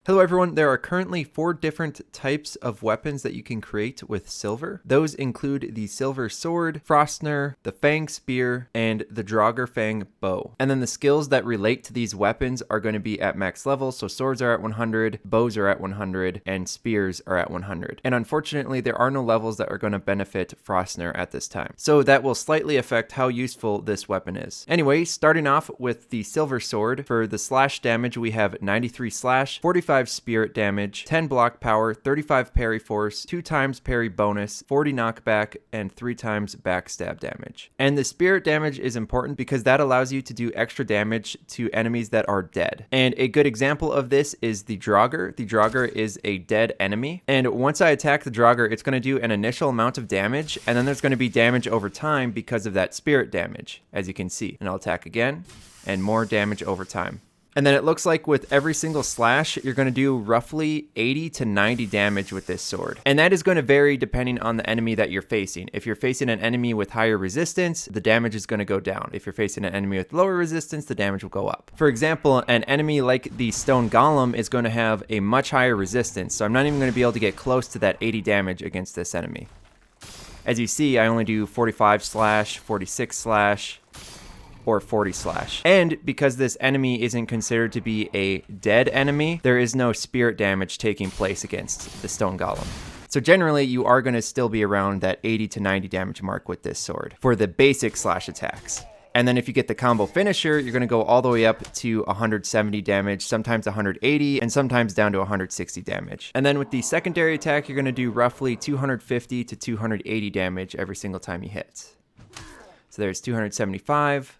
Hello everyone, there are currently 4 different types of weapons that you can create with silver. Those include the silver sword, Frostner, the Fang Spear, and the Draugr Fang bow. And then the skills that relate to these weapons are going to be at max level, so swords are at 100, bows are at 100, and spears are at 100. And unfortunately, there are no levels that are going to benefit Frostner at this time. So that will slightly affect how useful this weapon is. Anyway, starting off with the silver sword, for the slash damage we have 93 slash, 45 spirit damage, 10 block power, 35 parry force, 2 times parry bonus, 40 knockback, and 3 times backstab damage. And the spirit damage is important because that allows you to do extra damage to enemies that are dead. And a good example of this is the Draugr. The Draugr is a dead enemy. And once I attack the Draugr, it's going to do an initial amount of damage, and then there's going to be damage over time because of that spirit damage, as you can see. And I'll attack again, and more damage over time. And then it looks like with every single slash, you're going to do roughly 80 to 90 damage with this sword. And that is going to vary depending on the enemy that you're facing. If you're facing an enemy with higher resistance, the damage is going to go down. If you're facing an enemy with lower resistance, the damage will go up. For example, an enemy like the stone golem is going to have a much higher resistance. So I'm not even going to be able to get close to that 80 damage against this enemy. As you see, I only do 45 slash, 46 slash, or 40 slash. And because this enemy isn't considered to be a dead enemy, there is no spirit damage taking place against the stone golem. So generally, you are going to still be around that 80 to 90 damage mark with this sword for the basic slash attacks. And then if you get the combo finisher, you're going to go all the way up to 170 damage, sometimes 180, and sometimes down to 160 damage. And then with the secondary attack, you're going to do roughly 250 to 280 damage every single time you hit. So there's 275,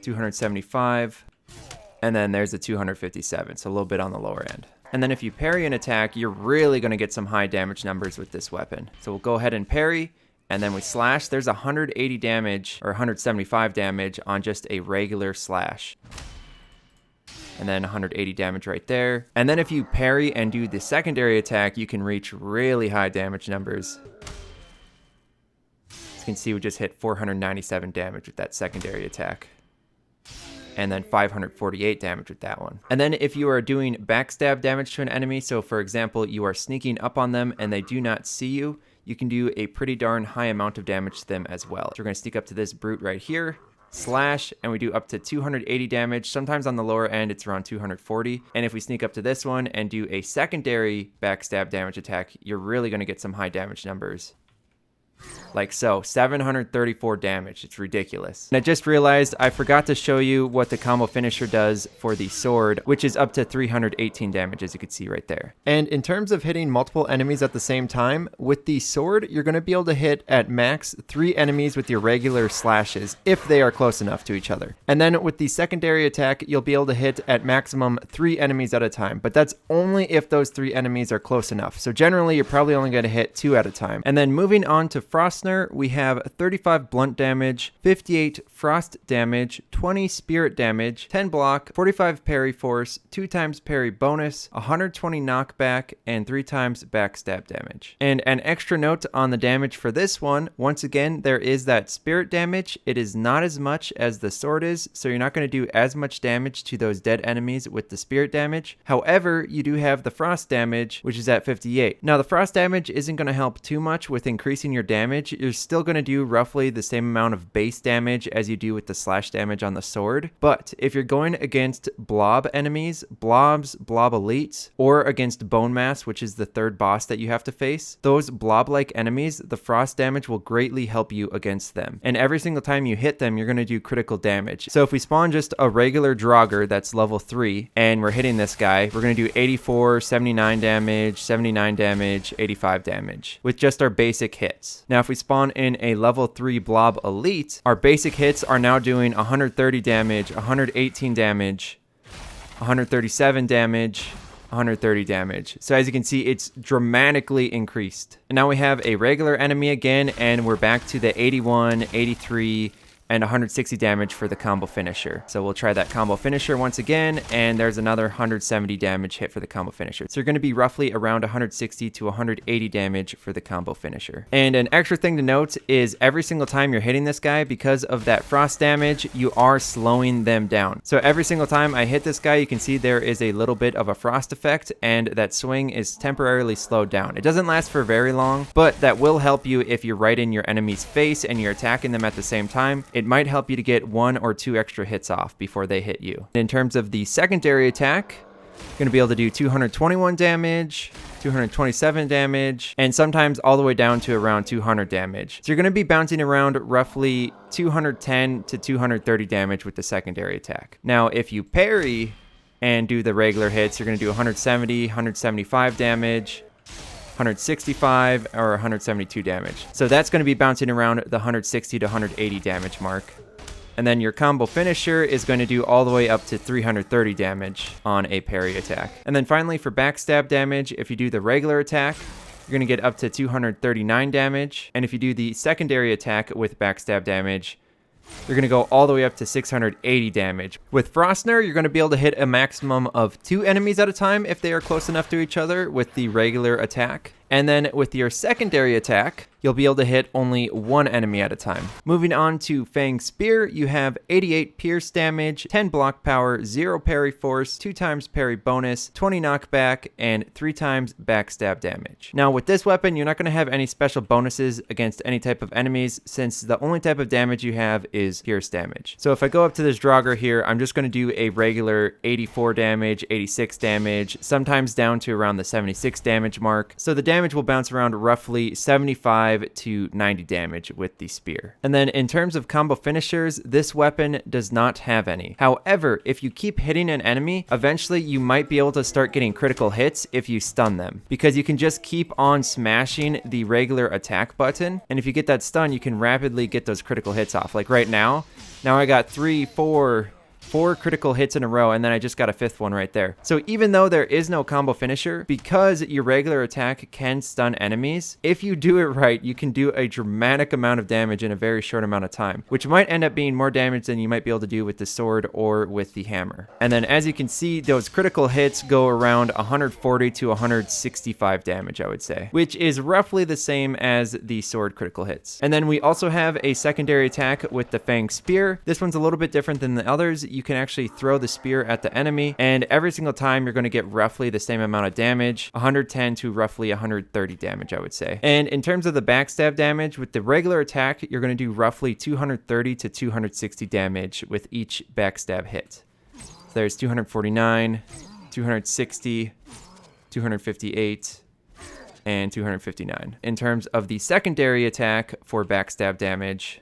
275, and then there's the 257, so a little bit on the lower end. And then if you parry an attack, you're really going to get some high damage numbers with this weapon. So we'll go ahead and parry, and then we slash. There's 180 damage, or 175 damage on just a regular slash. And then 180 damage right there. And then if you parry and do the secondary attack, you can reach really high damage numbers. You can see we just hit 497 damage with that secondary attack. And then 548 damage with that one. And then if you are doing backstab damage to an enemy, so for example, you are sneaking up on them and they do not see you, you can do a pretty darn high amount of damage to them as well. So we're going to sneak up to this brute right here, slash, and we do up to 280 damage. Sometimes on the lower end, it's around 240. And if we sneak up to this one and do a secondary backstab damage attack, you're really going to get some high damage numbers. Like so, 734 damage. It's ridiculous. And I just realized I forgot to show you what the combo finisher does for the sword, which is up to 318 damage, as you can see right there. And in terms of hitting multiple enemies at the same time, with the sword, you're going to be able to hit at max 3 enemies with your regular slashes, if they are close enough to each other. And then with the secondary attack, you'll be able to hit at maximum 3 enemies at a time, but that's only if those 3 enemies are close enough. So generally, you're probably only going to hit 2 at a time. And then moving on to Frostner, we have 35 blunt damage, 58 frost damage, 20 spirit damage, 10 block, 45 parry force, 2 times parry bonus, 120 knockback, and 3 times backstab damage. And an extra note on the damage for this one, once again, there is that spirit damage. It is not as much as the sword is, so you're not going to do as much damage to those dead enemies with the spirit damage. However, you do have the frost damage, which is at 58. Now, the frost damage isn't going to help too much with increasing your damage. You're still going to do roughly the same amount of base damage as you do with the slash damage on the sword. But if you're going against blob enemies, blobs, blob elites, or against bone mass, which is the 3rd boss that you have to face, those blob-like enemies, the frost damage will greatly help you against them. And every single time you hit them, you're going to do critical damage. So if we spawn just a regular Draugr that's level 3, and we're hitting this guy, we're going to do 84, 79 damage, 79 damage, 85 damage, with just our basic hits. Now if we spawn in a level 3 blob elite, our basic hits are now doing 130 damage, 118 damage, 137 damage, 130 damage. So as you can see, it's dramatically increased. And now we have a regular enemy again, and we're back to the 81, 83, and 160 damage for the combo finisher. So we'll try that combo finisher once again, and there's another 170 damage hit for the combo finisher. So you're going to be roughly around 160 to 180 damage for the combo finisher. And an extra thing to note is every single time you're hitting this guy, because of that frost damage, you are slowing them down. So every single time I hit this guy, you can see there is a little bit of a frost effect, and that swing is temporarily slowed down. It doesn't last for very long, but that will help you if you're right in your enemy's face and you're attacking them at the same time. It might help you to get 1 or 2 extra hits off before they hit you. In terms of the secondary attack, you're going to be able to do 221 damage, 227 damage, and sometimes all the way down to around 200 damage. So you're going to be bouncing around roughly 210 to 230 damage with the secondary attack. Now, if you parry and do the regular hits, you're going to do 170, 175 damage, 165, or 172 damage. So that's going to be bouncing around the 160 to 180 damage mark. And then your combo finisher is going to do all the way up to 330 damage on a parry attack. And then finally for backstab damage, if you do the regular attack, you're going to get up to 239 damage. And if you do the secondary attack with backstab damage, you're going to go all the way up to 680 damage. With Frostner, you're going to be able to hit a maximum of 2 enemies at a time if they are close enough to each other with the regular attack. And then with your secondary attack, you'll be able to hit only 1 enemy at a time. Moving on to Fang Spear, you have 88 pierce damage, 10 block power, 0 parry force, 2 times parry bonus, 20 knockback, and 3 times backstab damage. Now with this weapon, you're not going to have any special bonuses against any type of enemies, since the only type of damage you have is pierce damage. So if I go up to this Draugr here, I'm just going to do a regular 84 damage, 86 damage, sometimes down to around the 76 damage mark. So the damage will bounce around roughly 75 to 90 damage with the spear. And then in terms of combo finishers, this weapon does not have any. However, if you keep hitting an enemy, eventually you might be able to start getting critical hits if you stun them, because you can just keep on smashing the regular attack button, and if you get that stun, you can rapidly get those critical hits off. Like right now I got 4 critical hits in a row, and then I just got a 5th one right there. So even though there is no combo finisher, because your regular attack can stun enemies, if you do it right, you can do a dramatic amount of damage in a very short amount of time, which might end up being more damage than you might be able to do with the sword or with the hammer. And then as you can see, those critical hits go around 140 to 165 damage, I would say, which is roughly the same as the sword critical hits. And then we also have a secondary attack with the Fang Spear. This one's a little bit different than the others. You can actually throw the spear at the enemy, and every single time you're going to get roughly the same amount of damage, 110 to roughly 130 damage, I would say. And in terms of the backstab damage, with the regular attack, you're going to do roughly 230 to 260 damage with each backstab hit. So there's 249, 260, 258, and 259. In terms of the secondary attack for backstab damage,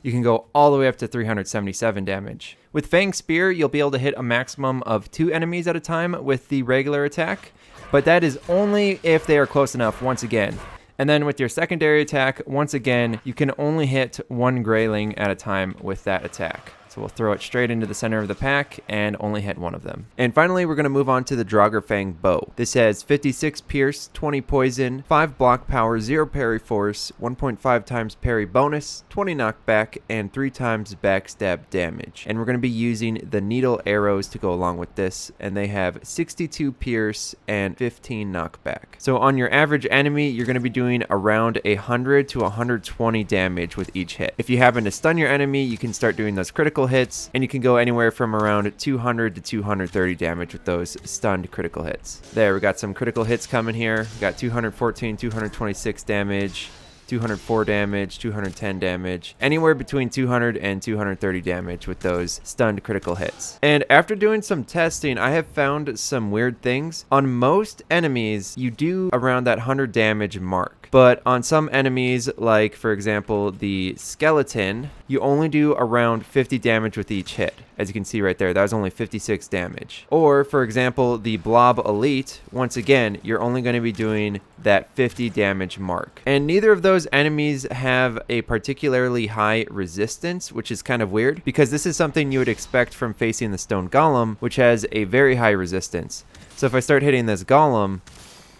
you can go all the way up to 377 damage. With Fang Spear, you'll be able to hit a maximum of 2 enemies at a time with the regular attack, but that is only if they are close enough once again. And then with your secondary attack, once again, you can only hit 1 grayling at a time with that attack. So we'll throw it straight into the center of the pack and only hit 1 of them. And finally, we're going to move on to the Draugr Fang bow. This has 56 pierce, 20 poison, 5 block power, 0 parry force, 1.5 times parry bonus, 20 knockback, and 3 times backstab damage. And we're going to be using the needle arrows to go along with this, and they have 62 pierce and 15 knockback. So on your average enemy, you're going to be doing around 100 to 120 damage with each hit. If you happen to stun your enemy, you can start doing those critical hits, and you can go anywhere from around 200 to 230 damage with those stunned critical hits. There, we got some critical hits coming here. We got 214, 226 damage, 204 damage, 210 damage, anywhere between 200 and 230 damage with those stunned critical hits. And after doing some testing, I have found some weird things. On most enemies, you do around that 100 damage mark. But on some enemies, like for example, the skeleton, you only do around 50 damage with each hit. As you can see right there, that was only 56 damage. Or for example, the blob elite, once again, you're only going to be doing that 50 damage mark. And neither of those enemies have a particularly high resistance, which is kind of weird, because this is something you would expect from facing the stone golem, which has a very high resistance. So if I start hitting this golem,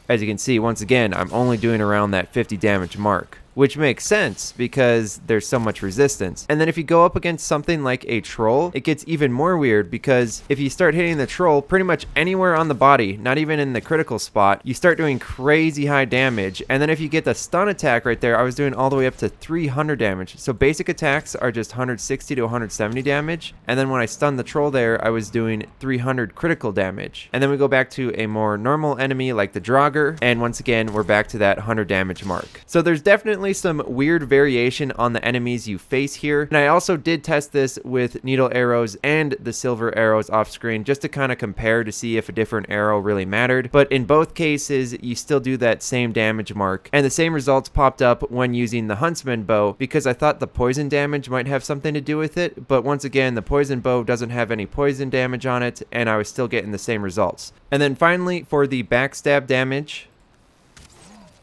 as you can see, once again, I'm only doing around that 50 damage mark. which makes sense because there's so much resistance. And then if you go up against something like a troll, it gets even more weird because if you start hitting the troll pretty much anywhere on the body, not even in the critical spot, you start doing crazy high damage. And then if you get the stun attack right there, I was doing all the way up to 300 damage. So basic attacks are just 160 to 170 damage. And then when I stunned the troll there, I was doing 300 critical damage. And then we go back to a more normal enemy like the Draugr, and once again, we're back to that 100 damage mark. So there's definitely some weird variation on the enemies you face here. And I also did test this with needle arrows and the silver arrows off screen just to kind of compare to see if a different arrow really mattered. But in both cases, you still do that same damage mark. And the same results popped up when using the huntsman bow because I thought the poison damage might have something to do with it. But once again, the poison bow doesn't have any poison damage on it, and I was still getting the same results. And then finally, for the backstab damage,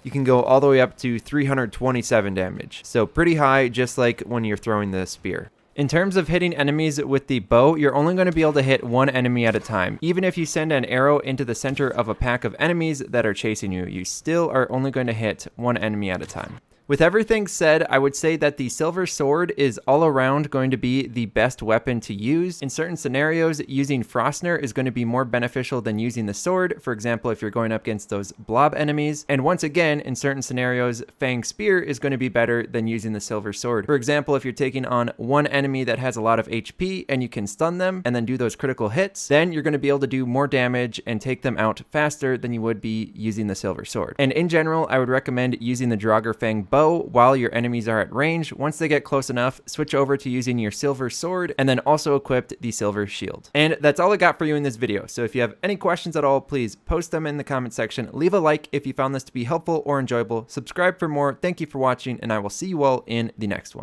you can go all the way up to 327 damage. So pretty high, just like when you're throwing the spear. In terms of hitting enemies with the bow, you're only going to be able to hit one enemy at a time. Even if you send an arrow into the center of a pack of enemies that are chasing you, you still are only going to hit one enemy at a time. With everything said, I would say that the silver sword is all around going to be the best weapon to use. In certain scenarios, using Frostner is going to be more beneficial than using the sword. For example, if you're going up against those blob enemies. And once again, in certain scenarios, Fang Spear is going to be better than using the silver sword. For example, if you're taking on one enemy that has a lot of HP and you can stun them and then do those critical hits, then you're going to be able to do more damage and take them out faster than you would be using the silver sword. And in general, I would recommend using the Draugr Fang bow while your enemies are at range. Once they get close enough, switch over to using your silver sword and then also equip the silver shield. And that's all I got for you in this video. So if you have any questions at all, please post them in the comment section. Leave a like if you found this to be helpful or enjoyable. Subscribe for more. Thank you for watching, and I will see you all in the next one.